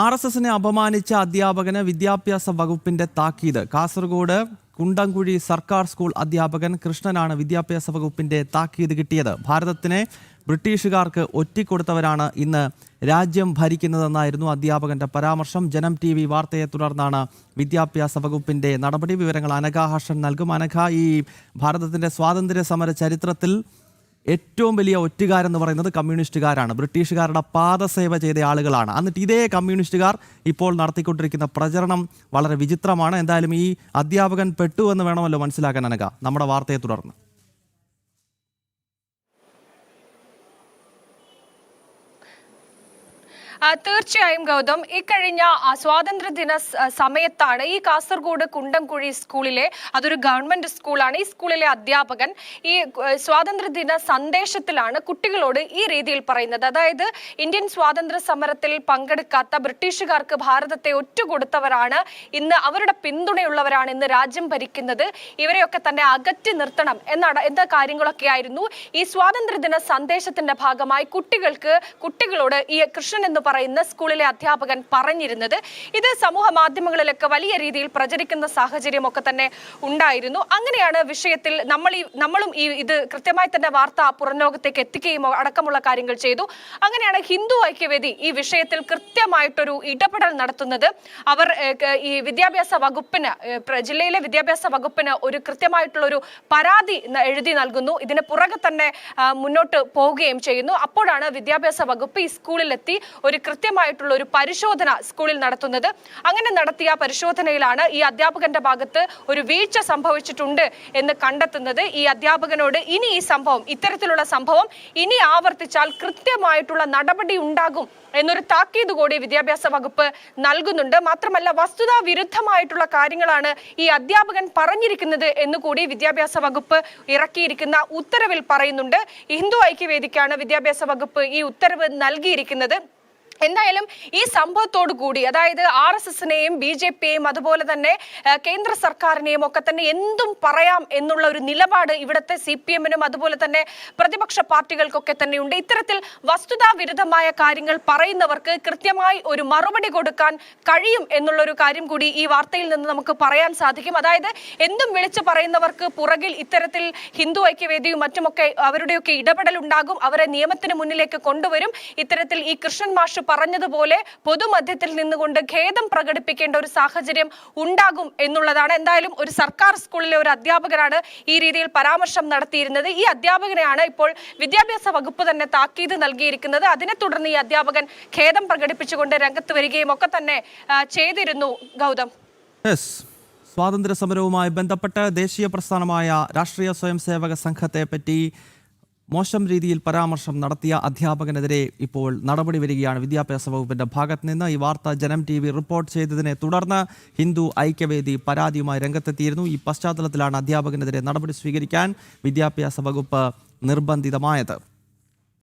RSSനെ അപമാനിച്ച അധ്യാപകന് വിദ്യാഭ്യാസ വകുപ്പിന്റെ താക്കീത്. കാസർഗോഡ് കുണ്ടംകുഴി സർക്കാർ സ്കൂൾ അധ്യാപകൻ കൃഷ്ണനാണ് വിദ്യാഭ്യാസ വകുപ്പിന്റെ താക്കീത് കിട്ടിയത്. ഭാരതത്തിനെ ബ്രിട്ടീഷുകാർക്ക് ഒറ്റിക്കൊടുത്തവരാണ് ഇന്ന് രാജ്യം ഭരിക്കുന്നതെന്നായിരുന്നു അധ്യാപകന്റെ പരാമർശം. ജനം TV വാർത്തയെ തുടർന്നാണ് വിദ്യാഭ്യാസ വകുപ്പിന്റെ നടപടി. വിവരങ്ങൾ അനഘ ഹർഷൻ നൽകും. അനഘ, ഈ ഭാരതത്തിന്റെ സ്വാതന്ത്ര്യ സമര ചരിത്രത്തിൽ ഏറ്റവും വലിയ ഒറ്റുകാരെന്ന് പറയുന്നത് കമ്മ്യൂണിസ്റ്റുകാരാണ്. ബ്രിട്ടീഷുകാരുടെ പാദസേവ ചെയ്ത ആളുകളാണ്. എന്നിട്ട് ഇതേ കമ്മ്യൂണിസ്റ്റുകാർ ഇപ്പോൾ നടത്തിക്കൊണ്ടിരിക്കുന്ന പ്രചരണം വളരെ വിചിത്രമാണ്. എന്തായാലും ഈ അധ്യാപകൻ പെട്ടു എന്ന് വേണമല്ലോ മനസ്സിലാക്കാൻ അനഘ, നമ്മുടെ വാർത്തയെ തുടർന്ന്. തീർച്ചയായും ഗൗതം, ഇക്കഴിഞ്ഞ സ്വാതന്ത്ര്യദിന സമയത്താണ് ഈ കാസർഗോഡ് കുണ്ടംകുഴി സ്കൂളിലെ, അതൊരു ഗവൺമെന്റ് സ്കൂളാണ്, ഈ സ്കൂളിലെ അധ്യാപകൻ ഈ സ്വാതന്ത്ര്യദിന സന്ദേശത്തിലാണ് കുട്ടികളോട് ഈ രീതിയിൽ പറയുന്നത്. അതായത് ഇന്ത്യൻ സ്വാതന്ത്ര്യ സമരത്തിൽ പങ്കെടുക്കാത്ത ബ്രിട്ടീഷുകാർക്ക് ഭാരതത്തെ ഒറ്റുകൊടുത്തവരാണ് ഇന്ന്, അവരുടെ പിന്തുണയുള്ളവരാണ് ഇന്ന് രാജ്യം ഭരിക്കുന്നത്, ഇവരെയൊക്കെ തന്നെ അകറ്റി നിർത്തണം എന്ന കാര്യങ്ങളൊക്കെ ആയിരുന്നു ഈ സ്വാതന്ത്ര്യദിന സന്ദേശത്തിന്റെ ഭാഗമായി കുട്ടികളോട് ഈ കൃഷ്ണൻ എന്ന് പറയുന്ന സ്കൂളിലെ അധ്യാപകൻ പറഞ്ഞിരുന്നത്. ഇത് സമൂഹ മാധ്യമങ്ങളിലൊക്കെ വലിയ രീതിയിൽ പ്രചരിക്കുന്ന സാഹചര്യമൊക്കെ തന്നെ ഉണ്ടായിരുന്നു. അങ്ങനെയാണ് വിഷയത്തിൽ നമ്മളും ഇത് കൃത്യമായി തന്നെ വാർത്ത പുറംലോകത്തേക്ക് എത്തിക്കുകയും അടക്കമുള്ള കാര്യങ്ങൾ ചെയ്തു. അങ്ങനെയാണ് ഹിന്ദു ഐക്യവേദി ഈ വിഷയത്തിൽ കൃത്യമായിട്ടൊരു ഇടപെടൽ നടത്തുന്നത്. അവർ ഈ വിദ്യാഭ്യാസ വകുപ്പിന്, ജില്ലയിലെ വിദ്യാഭ്യാസ വകുപ്പിന് ഒരു കൃത്യമായിട്ടുള്ള ഒരു പരാതി എഴുതി നൽകുന്നു. ഇതിന് പുറകെ തന്നെ മുന്നോട്ട് പോവുകയും ചെയ്യുന്നു. അപ്പോഴാണ് വിദ്യാഭ്യാസ വകുപ്പ് ഈ സ്കൂളിലെത്തി ഒരു കൃത്യമായിട്ടുള്ള ഒരു പരിശോധന സ്കൂളിൽ നടത്തുന്നത്. അങ്ങനെ നടത്തിയ പരിശോധനയിലാണ് ഈ അധ്യാപകന്റെ ഭാഗത്ത് ഒരു വീഴ്ച സംഭവിച്ചിട്ടുണ്ട് എന്ന് കണ്ടെത്തുന്നത്. ഈ അധ്യാപകനോട് ഇനി ഇത്തരത്തിലുള്ള സംഭവം ഇനി ആവർത്തിച്ചാൽ കൃത്യമായിട്ടുള്ള നടപടി ഉണ്ടാകും എന്നൊരു താക്കീത് കൂടി വിദ്യാഭ്യാസ വകുപ്പ് നൽകുന്നുണ്ട്. മാത്രമല്ല, വസ്തുതാ വിരുദ്ധമായിട്ടുള്ള കാര്യങ്ങളാണ് ഈ അധ്യാപകൻ പറഞ്ഞിരിക്കുന്നത് എന്നുകൂടി വിദ്യാഭ്യാസ വകുപ്പ് ഇറക്കിയിരിക്കുന്ന ഉത്തരവിൽ പറയുന്നുണ്ട്. ഹിന്ദു ഐക്യവേദിക്കാണ് വിദ്യാഭ്യാസ വകുപ്പ് ഈ ഉത്തരവ് നൽകിയിരിക്കുന്നത്. എന്തായാലും ഈ സംഭവത്തോടു കൂടി, അതായത് RSSനെയും BJPയെയും അതുപോലെ തന്നെ കേന്ദ്ര സർക്കാരിനെയും ഒക്കെ തന്നെ എന്തും പറയാം എന്നുള്ള ഒരു നിലപാട് ഇവിടുത്തെ CPMനും അതുപോലെ തന്നെ പ്രതിപക്ഷ പാർട്ടികൾക്കൊക്കെ തന്നെ ഉണ്ട്. ഇത്തരത്തിൽ വസ്തുതാ വിരുദ്ധമായ കാര്യങ്ങൾ പറയുന്നവർക്ക് കൃത്യമായി ഒരു മറുപടി കൊടുക്കാൻ കഴിയും എന്നുള്ളൊരു കാര്യം കൂടി ഈ വാർത്തയിൽ നിന്ന് നമുക്ക് പറയാൻ സാധിക്കും. അതായത് എന്തും വിളിച്ചു പറയുന്നവർക്ക് പുറകിൽ ഇത്തരത്തിൽ ഹിന്ദു ഐക്യവേദിയും മറ്റുമൊക്കെ അവരുടെയൊക്കെ ഇടപെടൽ ഉണ്ടാകും. അവരെ നിയമത്തിന് മുന്നിലേക്ക് കൊണ്ടുവരും. ഇത്തരത്തിൽ ഈ കൃഷ്ണൻ മാഷ് പറഞ്ഞതുപോലെ പൊതുമധ്യത്തിൽ നിന്നുകൊണ്ട് ഖേദം പ്രകടിപ്പിക്കേണ്ട ഒരു സാഹചര്യം ഉണ്ടാകും എന്നുള്ളതാണ്. എന്തായാലും ഒരു സർക്കാർ സ്കൂളിലെ ഒരു അധ്യാപകനാണ് ഈ രീതിയിൽ പരാമർശം നടത്തിയിരുന്നത്. ഈ അധ്യാപകനെയാണ് ഇപ്പോൾ വിദ്യാഭ്യാസ വകുപ്പ് തന്നെ താക്കീത് നൽകിയിരിക്കുന്നത്. അതിനെ തുടർന്ന് ഈ അധ്യാപകൻ ഖേദം പ്രകടിപ്പിച്ചുകൊണ്ട് രംഗത്ത് വരികയും ഒക്കെ തന്നെ ചെയ്തിരുന്നു. ഗൗതം, സ്വാതന്ത്ര്യ സമരവുമായി ബന്ധപ്പെട്ട് ദേശീയ പ്രസ്ഥാനമായ രാഷ്ട്രീയ സ്വയം സേവക സംഘത്തെ പറ്റി മോശം രീതിയിൽ പരാമർശം നടത്തിയ അധ്യാപകനെതിരെ ഇപ്പോൾ നടപടി വരികയാണ് വിദ്യാഭ്യാസ വകുപ്പിന്റെ ഭാഗത്ത് നിന്ന്. ഈ വാർത്ത ജനം TV റിപ്പോർട്ട് ചെയ്തതിനെ തുടർന്ന് ഹിന്ദു ഐക്യവേദി പരാതിയുമായി രംഗത്തെത്തിയിരുന്നു. ഈ പശ്ചാത്തലത്തിലാണ് അധ്യാപകനെതിരെ നടപടി സ്വീകരിക്കാൻ വിദ്യാഭ്യാസ വകുപ്പ് നിർബന്ധിതമായത്.